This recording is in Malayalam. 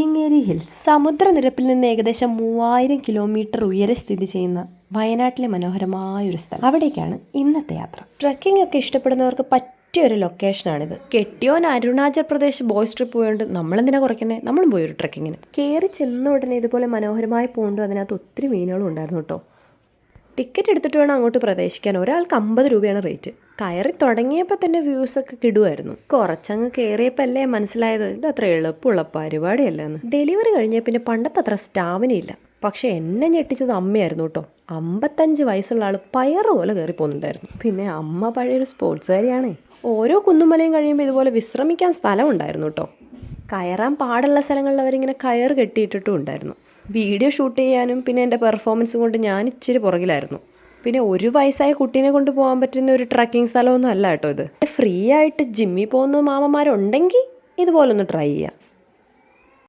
ചീങ്ങേരി ഹിൽസ് സമുദ്രനിരപ്പിൽ നിന്ന് ഏകദേശം 3000 കിലോമീറ്റർ ഉയരെ സ്ഥിതി ചെയ്യുന്ന വയനാട്ടിലെ മനോഹരമായ ഒരു സ്ഥലം. അവിടേക്കാണ് ഇന്നത്തെ യാത്ര. ട്രക്കിംഗ് ഒക്കെ ഇഷ്ടപ്പെടുന്നവർക്ക് പറ്റിയൊരു ലൊക്കേഷനാണിത്. കെട്ടിയോൻ അരുണാചൽ പ്രദേശ് ബോയ്സ് ട്രിപ്പ് പോയോണ്ട് നമ്മളെന്തിനാ കുറയ്ക്കുന്നത്, നമ്മളും പോയി ഒരു ട്രക്കിങ്ങിന്. കയറി ചെന്ന ഉടനെ ഇതുപോലെ മനോഹരമായ പോണ്ടും അതിനകത്ത് ഒത്തിരി മീനുകളും ഉണ്ടായിരുന്നു കേട്ടോ. ടിക്കറ്റ് എടുത്തിട്ട് വേണം അങ്ങോട്ട് പ്രവേശിക്കാൻ. ഒരാൾക്ക് 50 രൂപയാണ് റേറ്റ്. കയറി തുടങ്ങിയപ്പോൾ തന്നെ വ്യൂസൊക്കെ കിടുമായിരുന്നു. കുറച്ചങ്ങ് കയറിയപ്പോൾ അല്ലേ മനസ്സിലായത് ഇത് അത്ര എളുപ്പമുള്ള പരിപാടിയല്ലെന്ന്. ഡെലിവറി കഴിഞ്ഞാൽ പിന്നെ പണ്ടത്തെ അത്ര സ്റ്റാമിനയില്ല. പക്ഷെ എന്നെ ഞെട്ടിച്ചത് അമ്മയായിരുന്നു കേട്ടോ. 55 വയസ്സുള്ള ആൾ പയറ് പോലെ കയറി പോകുന്നുണ്ടായിരുന്നു. പിന്നെ അമ്മ പഴയൊരു സ്പോർട്സുകാരിയാണേ. ഓരോ കുന്നുമലയും കഴിയുമ്പോൾ ഇതുപോലെ വിശ്രമിക്കാൻ സ്ഥലം ഉണ്ടായിരുന്നു കേട്ടോ. കയറാൻ പാടുള്ള സ്ഥലങ്ങളിൽ അവരിങ്ങനെ കയറ് കെട്ടിയിട്ടിട്ടും ഉണ്ടായിരുന്നു. വീഡിയോ ഷൂട്ട് ചെയ്യാനും പിന്നെ എൻ്റെ പെർഫോമൻസും കൊണ്ട് ഞാൻ ഇച്ചിരി പുറകിലായിരുന്നു. പിന്നെ ഒരു വയസ്സായ കുട്ടീനെ കൊണ്ട് പോകാൻ പറ്റുന്ന ഒരു ട്രക്കിംഗ് സ്ഥലമൊന്നും അല്ല കേട്ടോ ഇത്. ഫ്രീ ആയിട്ട് ജിമ്മിൽ പോകുന്ന മാമന്മാരുണ്ടെങ്കിൽ ഇതുപോലൊന്ന് ട്രൈ ചെയ്യാം.